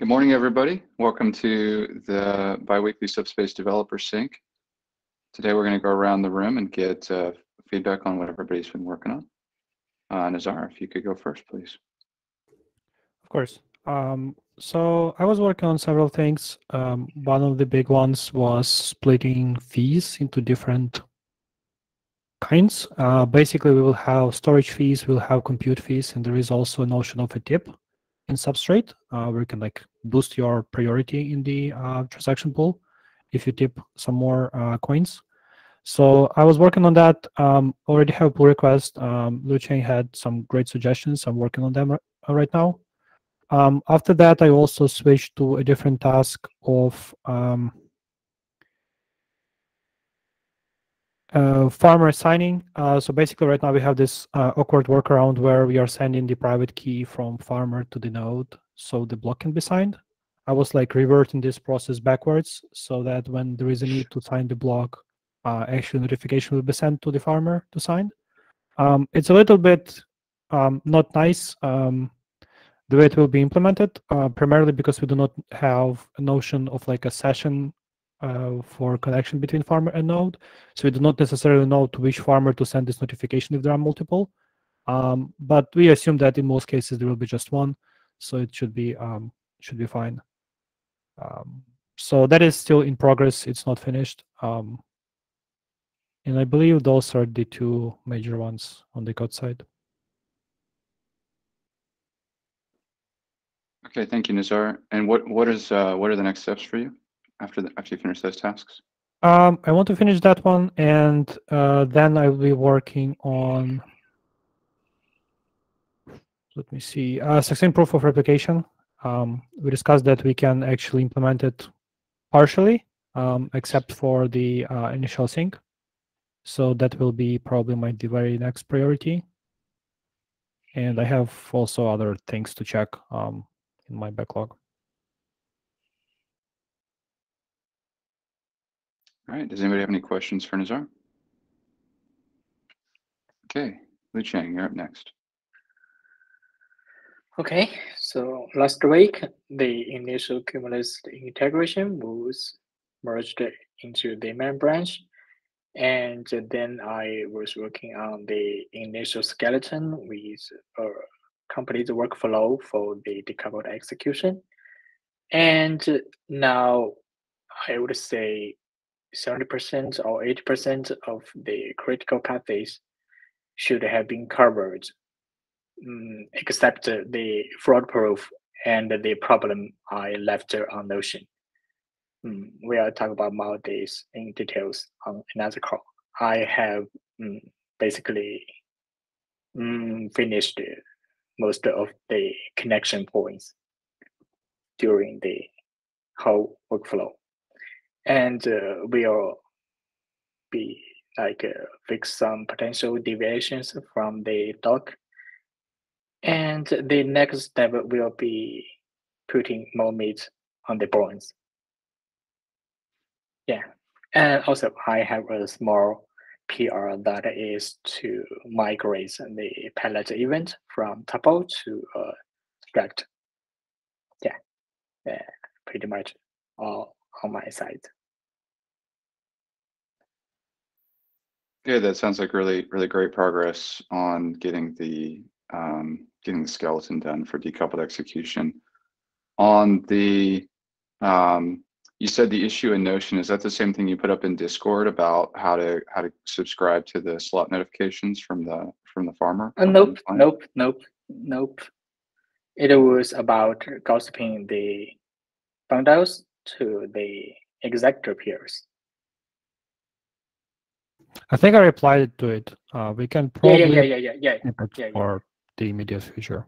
Good morning, everybody. Welcome to the biweekly Subspace Developer Sync. Today, we're going to go around the room and get feedback on what everybody's been working on. Nazar, if you could go first, please. Of course. So I was working on several things. One of the big ones was splitting fees into different kinds. Basically, we will have storage fees, we'll have compute fees, and there is also a notion of a tip in Substrate where you can like boost your priority in the transaction pool if you tip some more coins. So I was working on that. Already have a pull request. Liu-Cheng had some great suggestions. I'm working on them right now. After that, I also switched to a different task of farmer assigning. So basically, right now we have this awkward workaround where we are sending the private key from farmer to the node so the block can be signed. I was like reverting this process backwards so that when there is a need to sign the block, actually notification will be sent to the farmer to sign. It's a little bit not nice. The way it will be implemented, primarily because we do not have a notion of like a session for connection between farmer and node. So we do not necessarily know to which farmer to send this notification if there are multiple. But we assume that in most cases there will be just one, so it should be fine. So that is still in progress. It's not finished. And I believe those are the two major ones on the code side. Okay, thank you, Nazar. And what are the next steps for you after you finish those tasks? I want to finish that one, and then I will be working on. Let me see. Succinct proof of replication. We discussed that we can actually implement it partially, except for the initial sync. So that will be probably the very next priority. And I have also other things to check in my backlog. All right. Does anybody have any questions for Nazar? Okay, Liu-Cheng, you're up next. Okay, so last week, the initial cumulus integration was merged into the main branch. And then I was working on the initial skeleton with a complete workflow for the decoupled execution. And now I would say 70% or 80% of the critical paths should have been covered, except the fraud proof and the problem I left on Notion. We'll talk about more this in details on another call. I have basically finished most of the connection points during the whole workflow, and we'll be like fix some potential deviations from the doc. And the next step will be putting more meat on the bones. Yeah, and also I have a small PR that is to migrate the palette event from tuple to struct. Yeah, pretty much all on my side. Okay, that sounds like really great progress on getting the skeleton done for decoupled execution. On the you said the issue in Notion, is that the same thing you put up in Discord about how to subscribe to the slot notifications from the farmer? Nope. It was about gossiping the bundles to the executor peers. I think I replied to it. We can probably yeah. for the immediate future.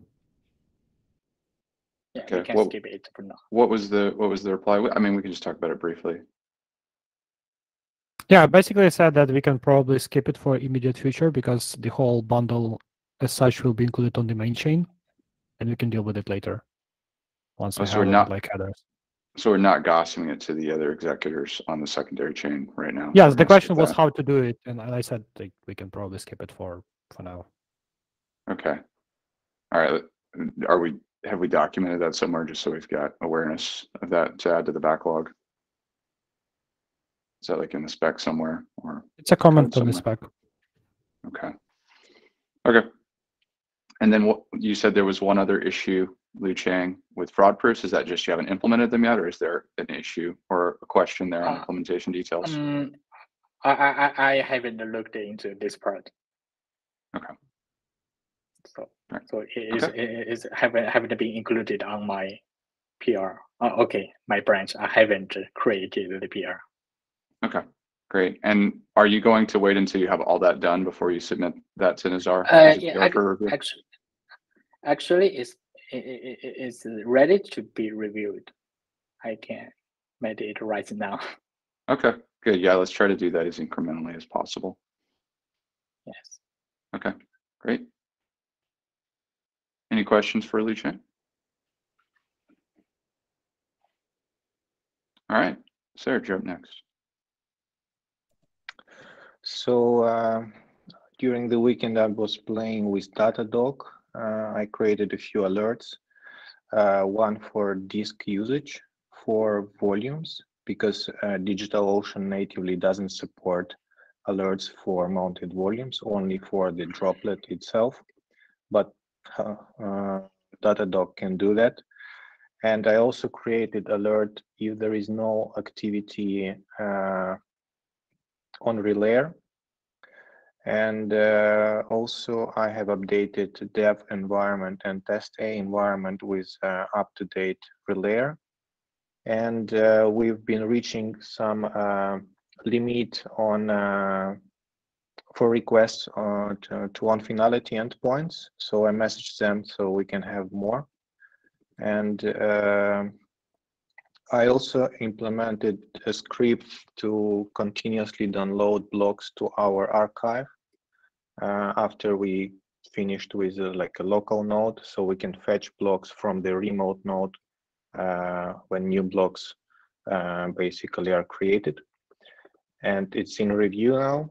Yeah, okay. We can skip it for now. What was the reply? I mean, we can just talk about it briefly. Yeah, basically I said that we can probably skip it for immediate future because the whole bundle as such will be included on the main chain, and we can deal with it later once we have like headers. So we're not gossiping it to the other executors on the secondary chain right now. Yes, the question was how to do it, and I said like, we can probably skip it for now. Okay. All right. Are we have we documented that somewhere just so we've got awareness of that to add to the backlog? Is that like in the spec somewhere, or It's a comment on the somewhere? spec. Okay. Okay. And then what you said there was one other issue, Liu-Cheng, with fraud proofs. Is that just you haven't implemented them yet, or is there an issue or a question there on implementation details? I haven't looked into this part. Okay. So Right. so it is haven't been included on my PR. Okay, my branch. I haven't created the PR. Okay, great. And are you going to wait until you have all that done before you submit that to Nazar? Yeah, actually, it's ready to be reviewed. I can make it right now. Okay, good. Yeah, let's try to do that as incrementally as possible. Yes. Okay, great. Any questions for Liu-Cheng? All right, Serge, you're up next. So during the weekend, I was playing with Datadog. I created a few alerts, one for disk usage, for volumes, because DigitalOcean natively doesn't support alerts for mounted volumes, only for the droplet itself, but Datadog can do that. And I also created alert if there is no activity on Relayer. And also I have updated dev environment and test A environment with up-to-date Relayer. And we've been reaching some limit on for requests to on-finality endpoints. So I messaged them so we can have more. And I also implemented a script to continuously download blocks to our archive after we finished with like a local node, so we can fetch blocks from the remote node when new blocks basically are created. And it's in review now.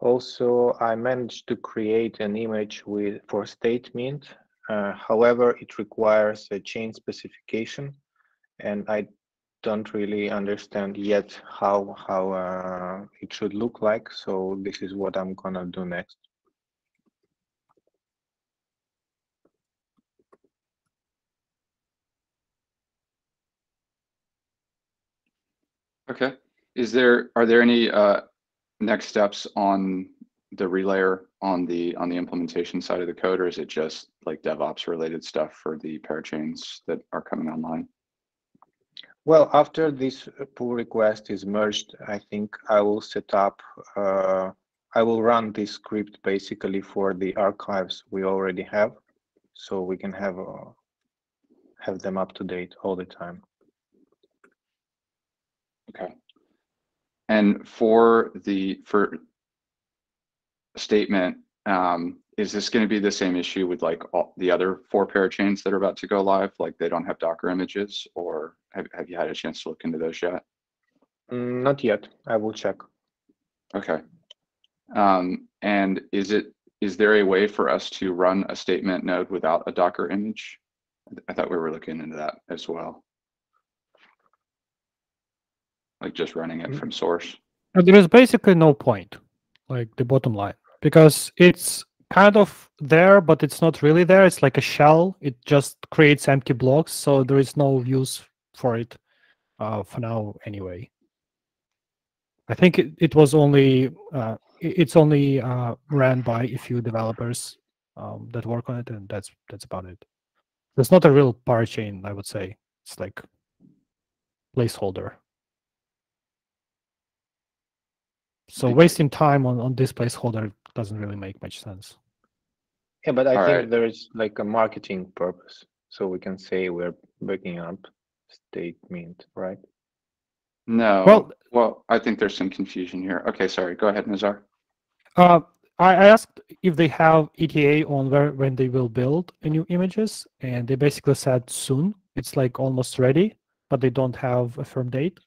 Also, I managed to create an image for statement. However, it requires a chain specification, and I don't really understand yet how it should look like. So this is what I'm gonna do next. Okay. Are there any next steps on the relayer on the implementation side of the code, or is it just like DevOps related stuff for the parachains that are coming online? Well, after this pull request is merged, I think I will set up, I will run this script basically for the archives we already have, so we can have them up to date all the time. Okay. And for statement, is this going to be the same issue with like all the other 4 parachains that are about to go live? Like they don't have Docker images, or have you had a chance to look into those yet? Not yet. I will check. Okay. And is there a way for us to run a statement node without a Docker image? I thought we were looking into that as well. Like just running it from source. There is basically no point, like the bottom line, because it's kind of there, but it's not really there. It's like a shell. It just creates empty blocks, so there is no use for it for now anyway. I think it was only it's only ran by a few developers that work on it, and that's about it. There's not a real parachain, I would say. It's like placeholder. So wasting time on this placeholder doesn't really make much sense. Yeah, but I think there is like a marketing purpose, so we can say we're backing up statement, right? No. Well, I think there's some confusion here. Okay, sorry. Go ahead, Nazar. I asked if they have ETA on when they will build a new images, and they basically said soon. It's like almost ready, but they don't have a firm date.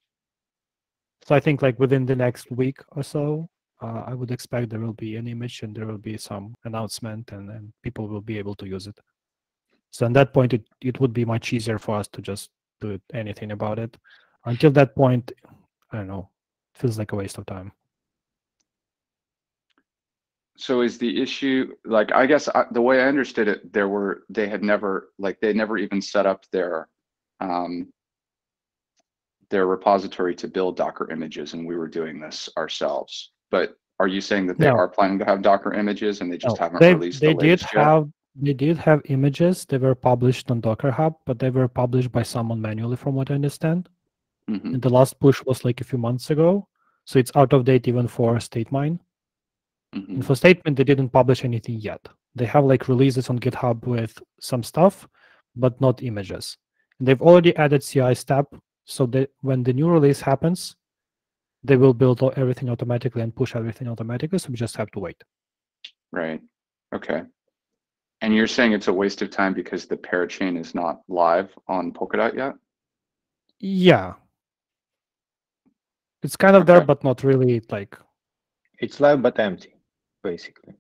So I think like within the next week or so, I would expect there will be an image and there will be some announcement, and then people will be able to use it. So at that point, it would be much easier for us to just do anything about it. Until that point, I don't know, it feels like a waste of time. So is the issue, like, I guess the way I understood it, they had never, like, they never even set up their repository to build Docker images, and we were doing this ourselves. But are you saying that they No. are planning to have Docker images and they just No, haven't released the latest yet? They did have images. They were published on Docker Hub, but they were published by someone manually, from what I understand. Mhm. And the last push was like a few months ago, so it's out of date even for StateMine. Mhm. And for Statement, they didn't publish anything yet. They have like releases on GitHub with some stuff, but not images. And they've already added CI step, so that when the new release happens, they will build everything automatically and push everything automatically. So we just have to wait. Right. Okay. And you're saying it's a waste of time because the parachain is not live on Polkadot yet? Yeah. It's kind of there, Okay. but not really like. It's live but empty, basically.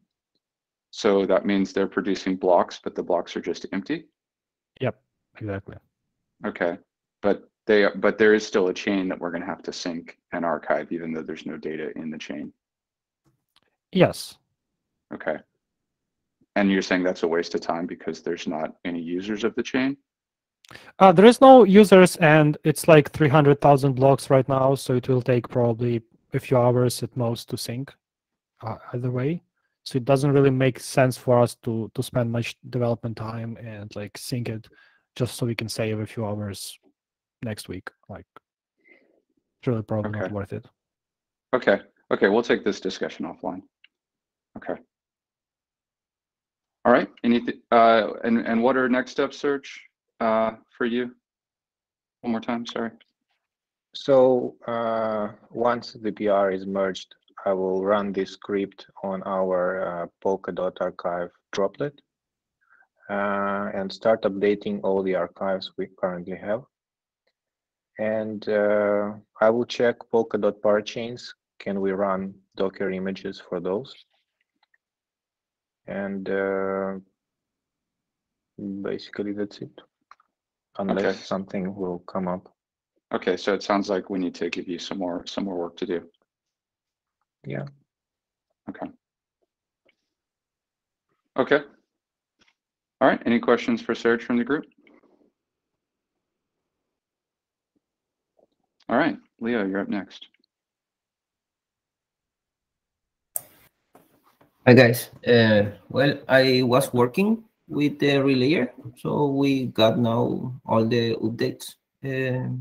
So that means they're producing blocks, but the blocks are just empty? Yep, exactly. Okay. But there is still a chain that we're going to have to sync and archive, even though there's no data in the chain. Yes. Okay. And you're saying that's a waste of time because there's not any users of the chain? There is no users, and it's like 300,000 blocks right now, so it will take probably a few hours at most to sync either way. So it doesn't really make sense for us to spend much development time and like sync it just so we can save a few hours next week. Like, it's really probably not Okay. worth it. Okay. Okay. We'll take this discussion offline. Okay. All right. Anything? And what are next steps, Serge, for you? One more time. Sorry. So once the PR is merged, I will run this script on our Polkadot archive droplet and start updating all the archives we currently have. And I will check Polkadot parachains. Can we run Docker images for those? And basically that's it, unless something will come up. Okay, so it sounds like we need to give you some more work to do. Yeah. Okay. Okay. All right. Any questions for Serge from the group? All right, Leo, you're up next. Hi guys. Well, I was working with the relayer, so we got now all the updates, the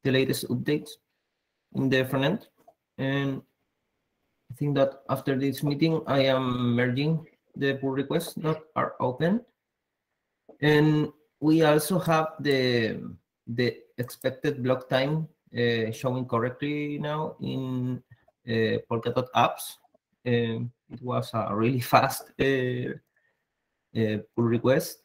latest updates in the front end, and I think that after this meeting, I am merging the pull requests that are open, and we also have the expected block time showing correctly now in Polkadot apps. It was a really fast pull request.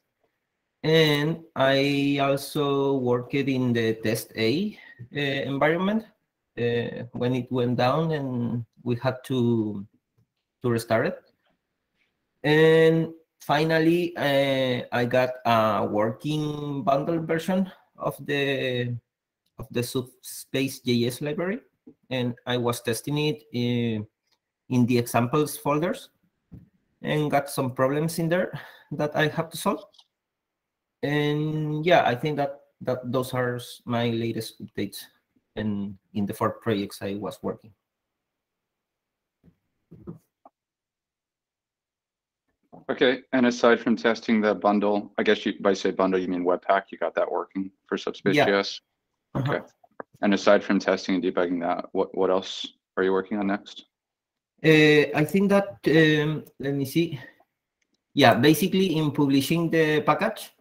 And I also worked in the test A environment when it went down and we had to restart it. And finally, I got a working bundle version of the Subspace JS library, and I was testing it in the examples folders and got some problems in there that I have to solve. And yeah, I think that those are my latest updates in the 4 projects I was working. Okay, and aside from testing the bundle, I guess by say bundle, you mean Webpack, you got that working for Subspace JS? Okay. And aside from testing and debugging that, what else are you working on next? I think that, let me see. Yeah, basically in publishing the package.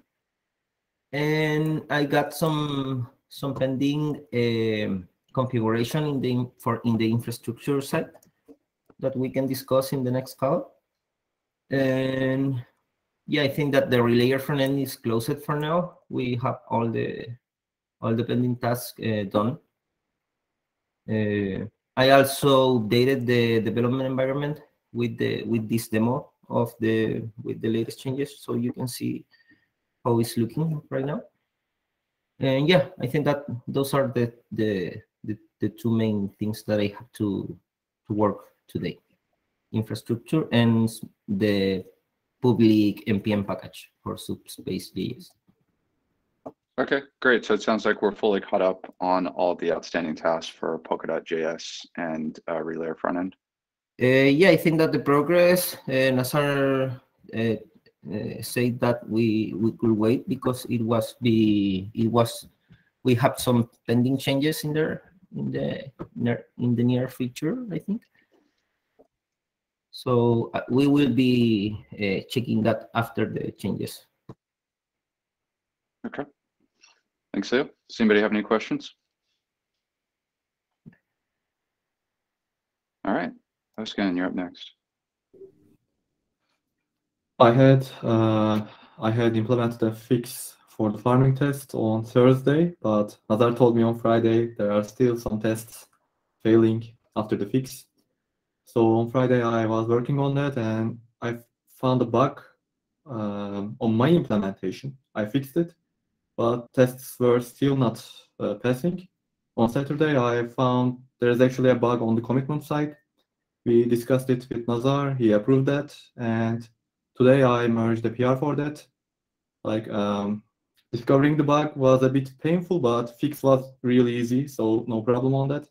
And I got some pending configuration in the infrastructure side that we can discuss in the next call. And yeah, I think that the relayer front end is closed for now. We have all the pending tasks done. I also updated the development environment with this demo of with the latest changes, so you can see how it's looking right now. And yeah, I think that those are the two main things that I have to work today: infrastructure and the public npm package for Subspace JS. Okay, great. So it sounds like we're fully caught up on all the outstanding tasks for Polkadot.js and Relayer front end. Yeah, I think that the progress, Nazar said that we could wait because we have some pending changes in there in the near future, I think. So we will be checking that after the changes. Okay. Thanks, Leo. Does anybody have any questions? All right. Ozgun, you're up next. I had implemented a fix for the farming test on Thursday, but Nazar told me on Friday there are still some tests failing after the fix. So on Friday I was working on that and I found a bug on my implementation. I fixed it, but tests were still not passing. On Saturday I found there's actually a bug on the commitment side. We discussed it with Nazar, he approved that, and today I merged the PR for that. Like discovering the bug was a bit painful, but fix was really easy, so no problem on that.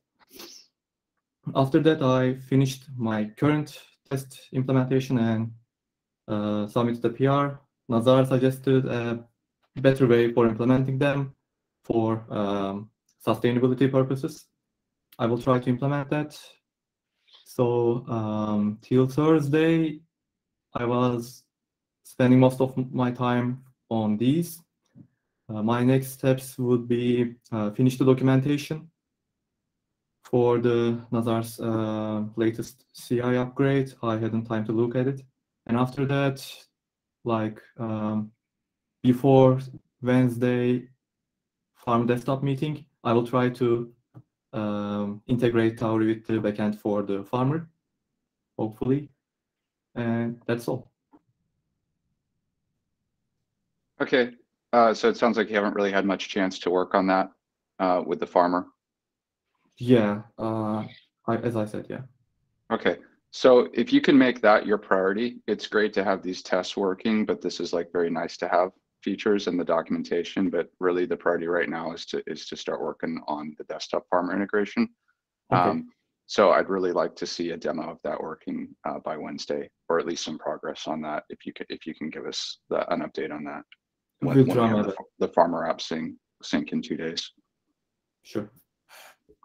After that, I finished my current test implementation and submitted the PR. Nazar suggested a better way for implementing them for sustainability purposes. I will try to implement that. So till Thursday, I was spending most of my time on these. My next steps would be finish the documentation for the Nazar's latest CI upgrade. I hadn't time to look at it. And after that, like before Wednesday farm desktop meeting, I will try to integrate Tauri with the backend for the farmer, hopefully. And that's all. Okay. So it sounds like you haven't really had much chance to work on that with the farmer. Yeah, as I said, yeah. Okay. So if you can make that your priority, it's great to have these tests working, but this is like very nice to have features in the documentation, but really the priority right now is to start working on the desktop farmer integration. Okay. So I'd really like to see a demo of that working by Wednesday, or at least some progress on that. If you can give us an update on that when we have the farmer app sync in 2 days. Sure.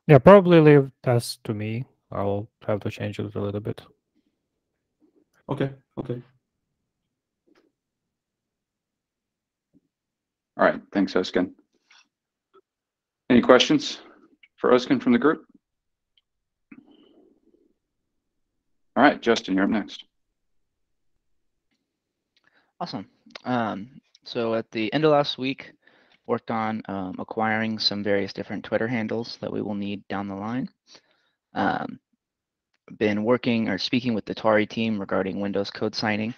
Yeah, probably leave test to me. I'll have to change it a little bit. Okay. Okay. All right. Thanks, Ozgun. Any questions for Ozgun from the group? All right, Justin, you're up next. Awesome. So at the end of last week, worked on acquiring some various different Twitter handles that we will need down the line. Been working or speaking with the Tauri team regarding Windows code signing,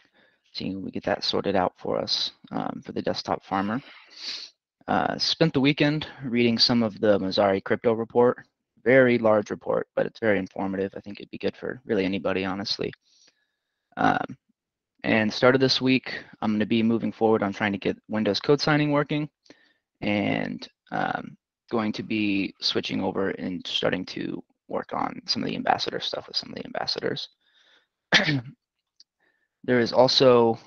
seeing if we get that sorted out for us for the desktop farmer. Spent the weekend reading some of the Mazari crypto report. Very large report, but it's very informative. I think it'd be good for really anybody, honestly. And started this week, I'm going to be moving forward on trying to get Windows code signing working, and going to be switching over and starting to work on some of the ambassador stuff with some of the ambassadors. There is also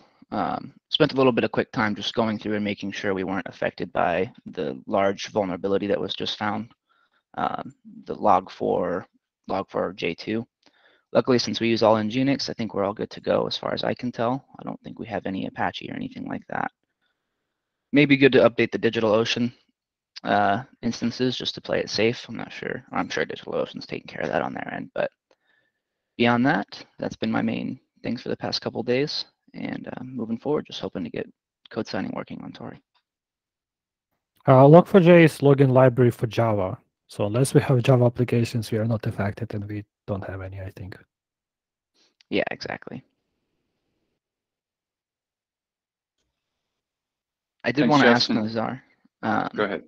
spent a little bit of quick time just going through and making sure we weren't affected by the large vulnerability that was just found, the log4 J2. Luckily, since we use all Nginx, I think we're all good to go as far as I can tell. I don't think we have any Apache or anything like that. Maybe good to update the DigitalOcean instances just to play it safe. I'm not sure. I'm sure DigitalOcean's taking care of that on their end. But beyond that, that's been my main things for the past couple of days. And moving forward, just hoping to get code signing working on Tauri. Log4j is login library for Java. So unless we have Java applications, we are not affected, and we don't have any, I think. Yeah, exactly. I did Thanks, want to ask Justin. Nazar. Go ahead.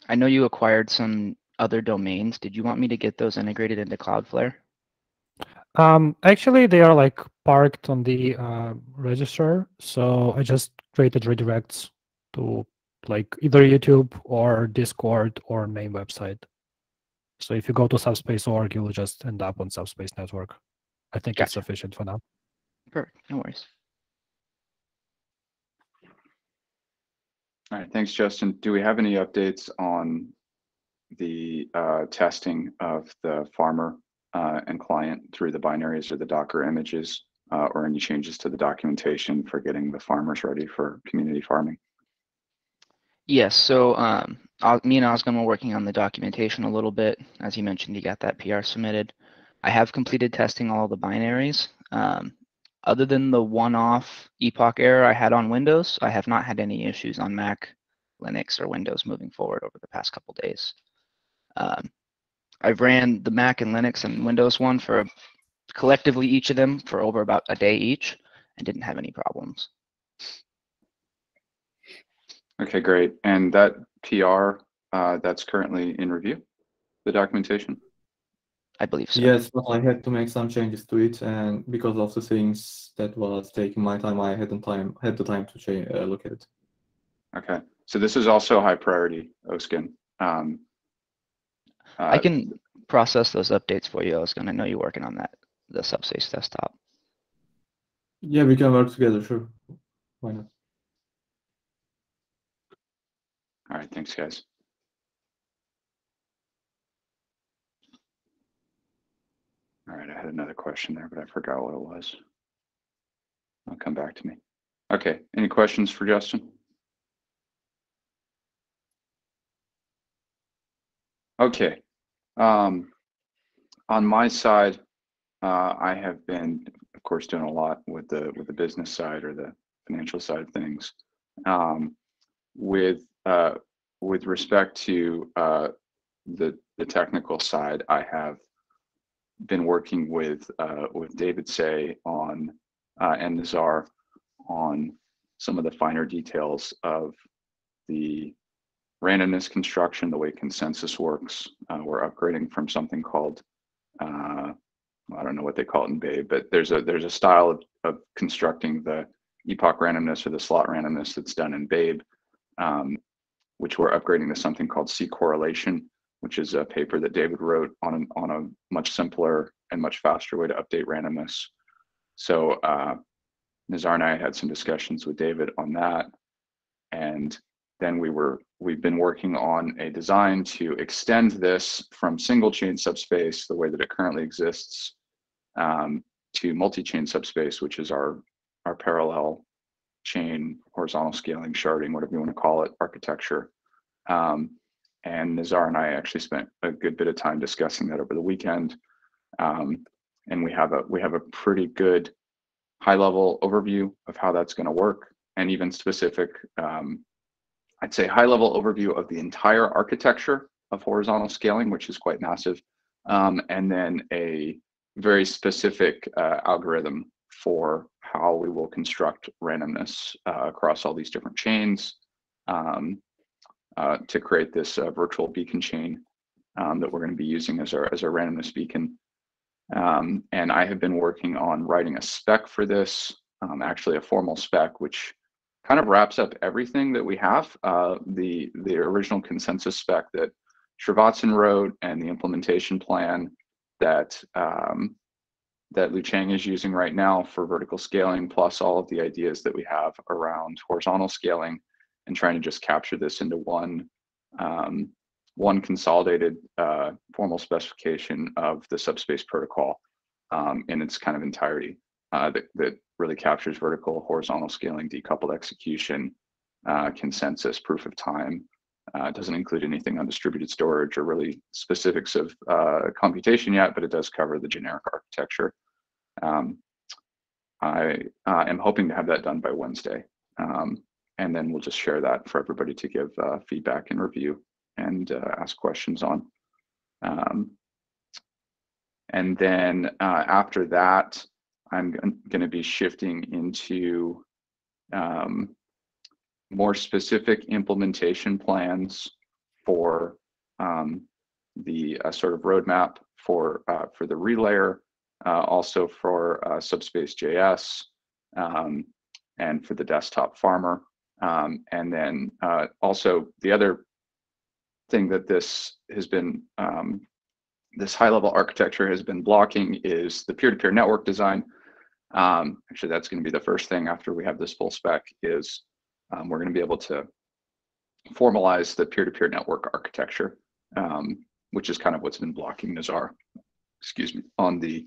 I know you acquired some other domains. Did you want me to get those integrated into Cloudflare? Actually, they are like parked on the register, so I just created redirects to like either YouTube or Discord or main website. So if you go to subspace.org, you'll just end up on Subspace network. I think it's Gotcha. sufficient for now. Perfect. No worries. All right, thanks, Justin. Do we have any updates on the testing of the farmer and client through the binaries or the Docker images, or any changes to the documentation for getting the farmers ready for community farming? Yes, so me and Ozgun were working on the documentation a little bit. As you mentioned, you got that PR submitted. I have completed testing all the binaries. Other than the one-off epoch error I had on Windows, I have not had any issues on Mac, Linux, or Windows moving forward over the past couple days. I've ran the Mac and Linux and Windows one for collectively each of them for over about a day each and didn't have any problems. Okay, great. And that PR, that's currently in review, the documentation? I believe so. Yes, but I had to make some changes to it, and because of the things that was taking my time, I had the time to look at it. Okay, so this is also high priority, Ozgun. I can process those updates for you, Ozgun. I know you're working on that, the Subspace desktop. Yeah, we can work together, sure. Why not? All right, thanks, guys. All right, I had another question there, but I forgot what it was. It'll come back to me. Okay, any questions for Justin? Okay, on my side, I have been, of course, doing a lot with the business side or the financial side of things. With respect to the technical side, I have been working with David Say on and Nazar on some of the finer details of the randomness construction, the way consensus works. We're upgrading from something called I don't know what they call it in Babe, but there's a style of constructing the epoch randomness or the slot randomness that's done in Babe, which we're upgrading to something called C correlation, which is a paper that David wrote on a much simpler and much faster way to update randomness. So Nazar and I had some discussions with David on that, and then we've been working on a design to extend this from single chain subspace, the way that it currently exists, to multi-chain subspace, which is our parallel chain, horizontal scaling, sharding, whatever you want to call it, architecture. And Nazar and I actually spent a good bit of time discussing that over the weekend. And we have a pretty good high-level overview of how that's going to work, and even specific, I'd say high-level overview of the entire architecture of horizontal scaling, which is quite massive, and then a very specific algorithm for how we will construct randomness across all these different chains to create this virtual beacon chain that we're going to be using as our randomness beacon. And I have been working on writing a spec for this, actually a formal spec, which kind of wraps up everything that we have. The original consensus spec that Srivatsan wrote and the implementation plan that Liu-Cheng is using right now for vertical scaling, plus all of the ideas that we have around horizontal scaling, and trying to just capture this into one consolidated formal specification of the Subspace protocol in its kind of entirety that really captures vertical, horizontal scaling, decoupled execution, consensus, proof of time. Doesn't include anything on distributed storage or really specifics of computation yet, but it does cover the generic architecture. I am hoping to have that done by Wednesday. And then we'll just share that for everybody to give feedback and review and ask questions on. And then after that, I'm going to be shifting into more specific implementation plans for the sort of roadmap for the relayer, also for Subspace JS, and for the desktop farmer. And then also the other thing that this has been, this high-level architecture has been blocking is the peer-to-peer network design. Actually, that's going to be the first thing after we have this full spec is we're going to be able to formalize the peer-to-peer network architecture, which is kind of what's been blocking Nazar, excuse me, on the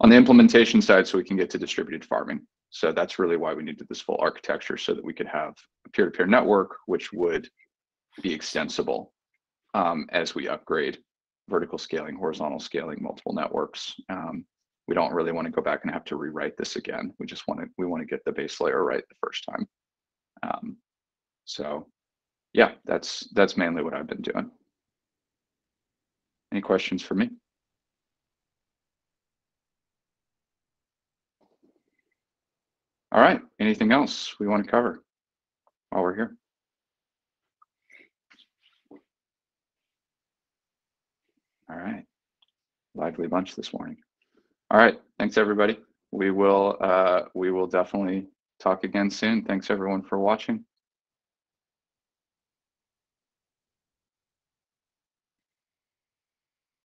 implementation side, so we can get to distributed farming. So that's really why we needed this full architecture, so that we could have a peer-to-peer network, which would be extensible as we upgrade vertical scaling, horizontal scaling, multiple networks. We don't really want to go back and have to rewrite this again. We just want to get the base layer right the first time. So yeah, that's mainly what I've been doing. Any questions for me? All right, anything else we want to cover while we're here? All right, lively bunch this morning. All right, thanks everybody. We will definitely talk again soon. Thanks everyone for watching.